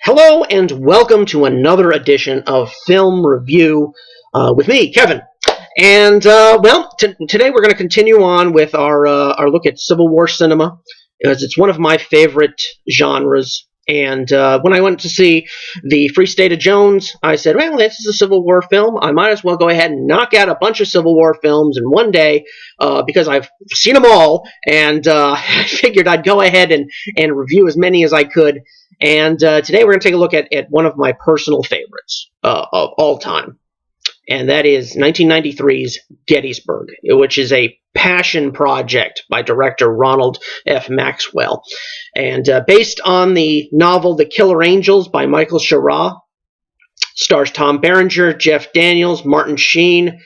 Hello and welcome to another edition of Film Review with me, Kevin. And today we're going to continue on with our look at Civil War cinema, as it's one of my favorite genres. And when I went to see the Free State of Jones, I said, well, this is a Civil War film. I might as well go ahead and knock out a bunch of Civil War films in one day because I've seen them all. And I figured I'd go ahead and review as many as I could. And today we're going to take a look at one of my personal favorites of all time. And that is 1993's Gettysburg, which is a passion project by director Ronald F. Maxwell. And based on the novel The Killer Angels by Michael Schirra, stars Tom Berenger, Jeff Daniels, Martin Sheen.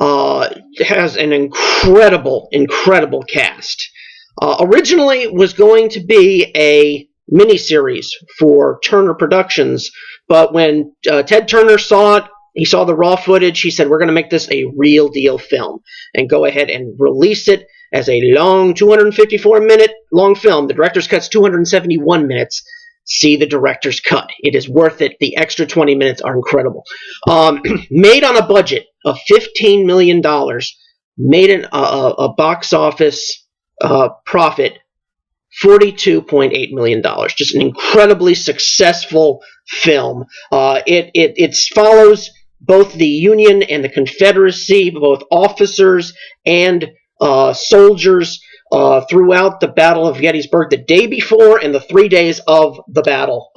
Has an incredible cast. Originally was going to be a miniseries for Turner Productions, but when Ted Turner saw it, he saw the raw footage, he said, we're going to make this a real deal film and go ahead and release it as a long 254-minute long film. The director's cut's 271 minutes. See the director's cut. It is worth it. The extra 20 minutes are incredible. Made on a budget of $15 million, made a box office profit $42.8 million. Just an incredibly successful film. It follows both the Union and the Confederacy, both officers and soldiers throughout the Battle of Gettysburg, the day before and the 3 days of the battle.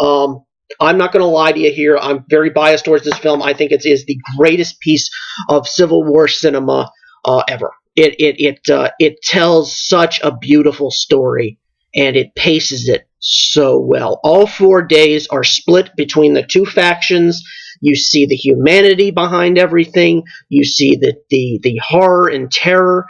I'm not going to lie to you here. I'm very biased towards this film. I think it is the greatest piece of Civil War cinema ever. It tells such a beautiful story, and it paces it so well. All 4 days are split between the two factions. You see the humanity behind everything. You see the horror and terror.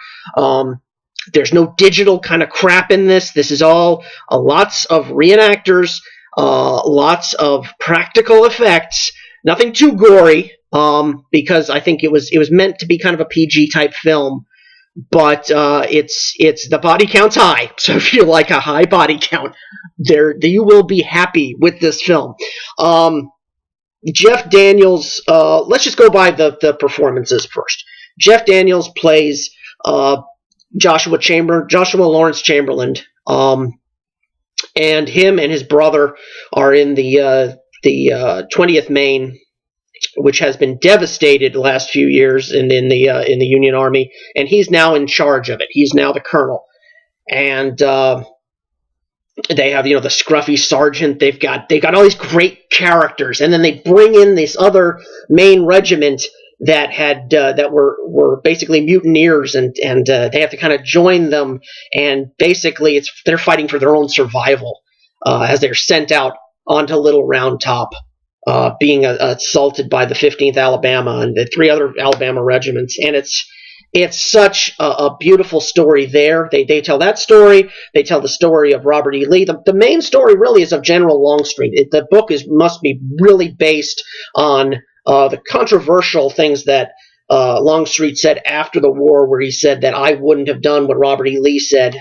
There's no digital kind of crap in this. This is all lots of reenactors, lots of practical effects. Nothing too gory, because I think it was meant to be kind of a PG type film. But it's the body count's high, so if you like a high body count, you will be happy with this film. Jeff Daniels, let's just go by the performances first. Jeff Daniels plays Joshua Lawrence Chamberlain, and him and his brother are in the 20th Maine, which has been devastated the last few years in the Union Army, and he's now in charge of it. He's now the colonel, and they have the scruffy sergeant. They've got all these great characters, and then they bring in this other Maine regiment that were basically mutineers, and they have to kind of join them, and basically they're fighting for their own survival as they're sent out onto Little Round Top. Being assaulted by the 15th Alabama and the 3 other Alabama regiments, and it's such a beautiful story there. They tell that story. They tell the story of Robert E. Lee. The main story really is of General Longstreet. The book must be really based on the controversial things that Longstreet said after the war, where he said that I wouldn't have done what Robert E. Lee said.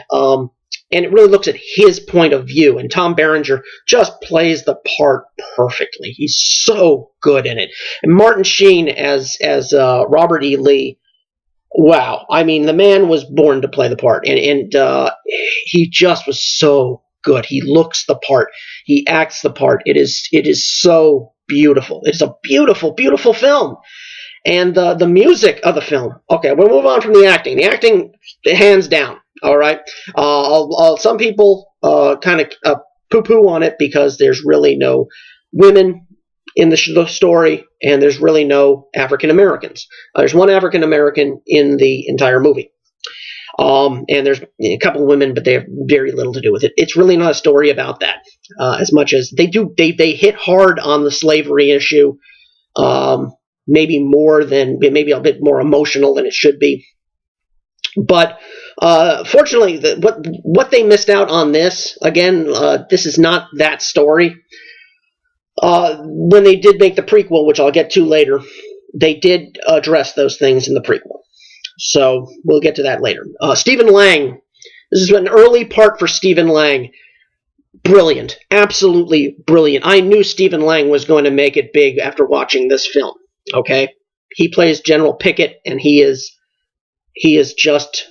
And it really looks at his point of view, and Tom Berenger just plays the part perfectly. He's so good in it. And Martin Sheen as Robert E. Lee, wow. I mean, the man was born to play the part, and he just was so good. He looks the part. He acts the part. It is so beautiful. It's a beautiful, beautiful film. And the music of the film. Okay, we'll move on from the acting. The acting, hands down. All right. Some people kind of poo-poo on it because there's really no women in the story, and there's really no African Americans. There's one African American in the entire movie, and there's a couple of women, but they have very little to do with it. It's really not a story about that, as much as they do. They hit hard on the slavery issue, maybe a bit more emotional than it should be. But fortunately, what they missed out on this, again, this is not that story. When they did make the prequel, which I'll get to later, they did address those things in the prequel. So we'll get to that later. Stephen Lang. This is an early part for Stephen Lang. brilliant, absolutely brilliant. I knew Stephen Lang was going to make it big after watching this film. Okay, he plays General Pickett, and he is just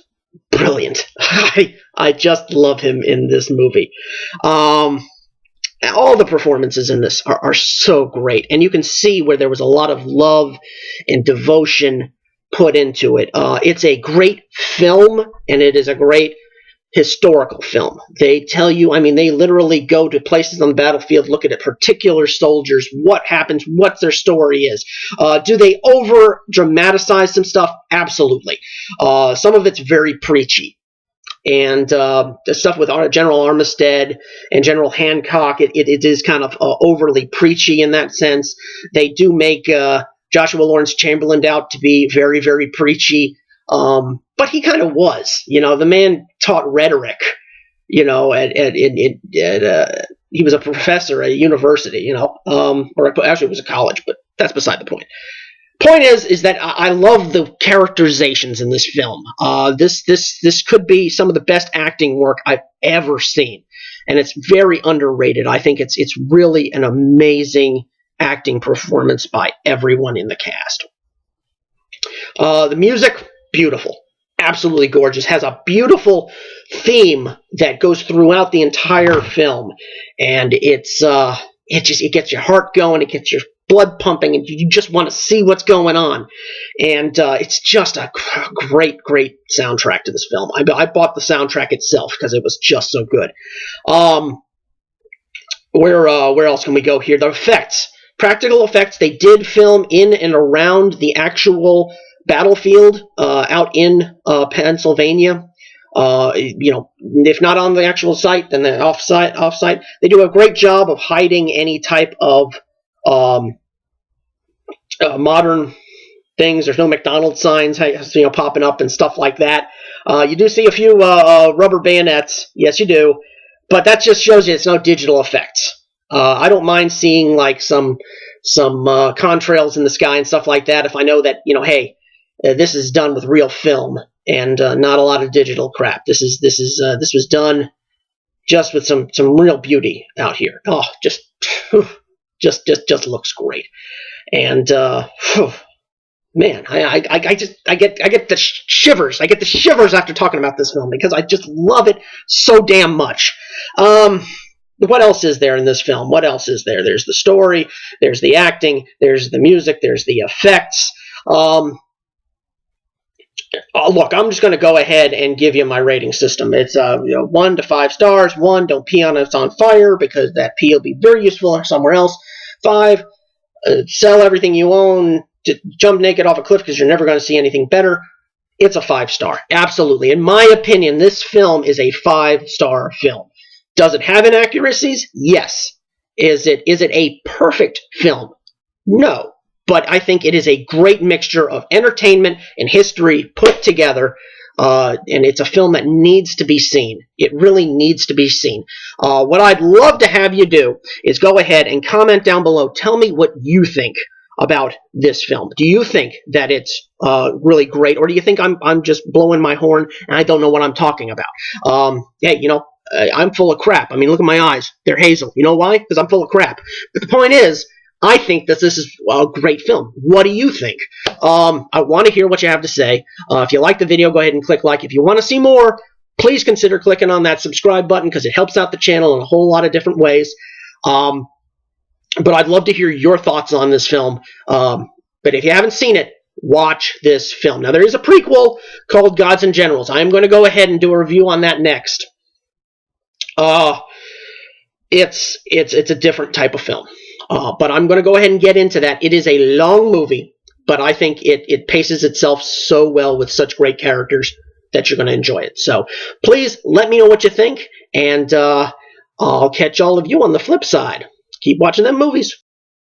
brilliant. I just love him in this movie. All the performances in this are so great, and you can see where there was a lot of love and devotion put into it. It's a great film, and it is a great historical film. They tell you, I mean, they literally go to places on the battlefield, look at particular soldiers, what happens, what their story is. Do they over dramatize some stuff? Absolutely. Some of it's very preachy. And the stuff with General Armistead and General Hancock, it is kind of overly preachy in that sense. They do make Joshua Lawrence Chamberlain out to be very, very preachy. But he kind of was, the man taught rhetoric, he was a professor at a university, or actually it was a college, but that's beside the point. Point is that I love the characterizations in this film. This could be some of the best acting work I've ever seen, and it's very underrated. I think it's really an amazing acting performance by everyone in the cast. The music, beautiful, absolutely gorgeous. Has a beautiful theme that goes throughout the entire film, and it gets your heart going, it gets your blood pumping, and you just want to see what's going on. And it's just a great soundtrack to this film. I bought the soundtrack itself because it was just so good. Where else can we go here? The effects, practical effects. They did film in and around the actual battlefield out in Pennsylvania. If not on the actual site, then the off-site. They do a great job of hiding any type of modern things. There's no McDonald's signs, popping up and stuff like that. You do see a few rubber bayonets. Yes, you do. But that just shows you it's no digital effects. I don't mind seeing like some contrails in the sky and stuff like that if I know that, hey, this is done with real film and not a lot of digital crap. This was done just with some real beauty out here. Oh, just looks great. And man, I get the shivers. I get the shivers after talking about this film because I just love it so damn much. What else is there in this film? What else is there? There's the story, there's the acting, there's the music, there's the effects. Look, I'm just going to go ahead and give you my rating system. It's 1 to 5 stars. 1, don't pee on it's on fire because that pee will be very useful somewhere else. 5, sell everything you own, jump naked off a cliff because you're never going to see anything better. It's a 5-star. Absolutely. In my opinion, this film is a 5-star film. Does it have inaccuracies? Yes. Is it a perfect film? No. But I think it is a great mixture of entertainment and history put together, and it's a film that needs to be seen. It really needs to be seen. What I'd love to have you do is go ahead and comment down below. Tell me what you think about this film. Do you think that it's really great, or do you think I'm just blowing my horn and I don't know what I'm talking about? Hey, I'm full of crap. I mean, look at my eyes. They're hazel. You know why? Because I'm full of crap. But the point is, I think that this is a great film. What do you think? I want to hear what you have to say. If you like the video, go ahead and click like. If you want to see more, please consider clicking on that subscribe button because it helps out the channel in a whole lot of different ways. But I'd love to hear your thoughts on this film. But if you haven't seen it, watch this film. Now, there is a prequel called Gods and Generals. I am going to go ahead and do a review on that next. It's a different type of film. But I'm going to go ahead and get into that. It is a long movie, but I think it paces itself so well with such great characters that you're going to enjoy it. So please let me know what you think, and I'll catch all of you on the flip side. Keep watching them movies.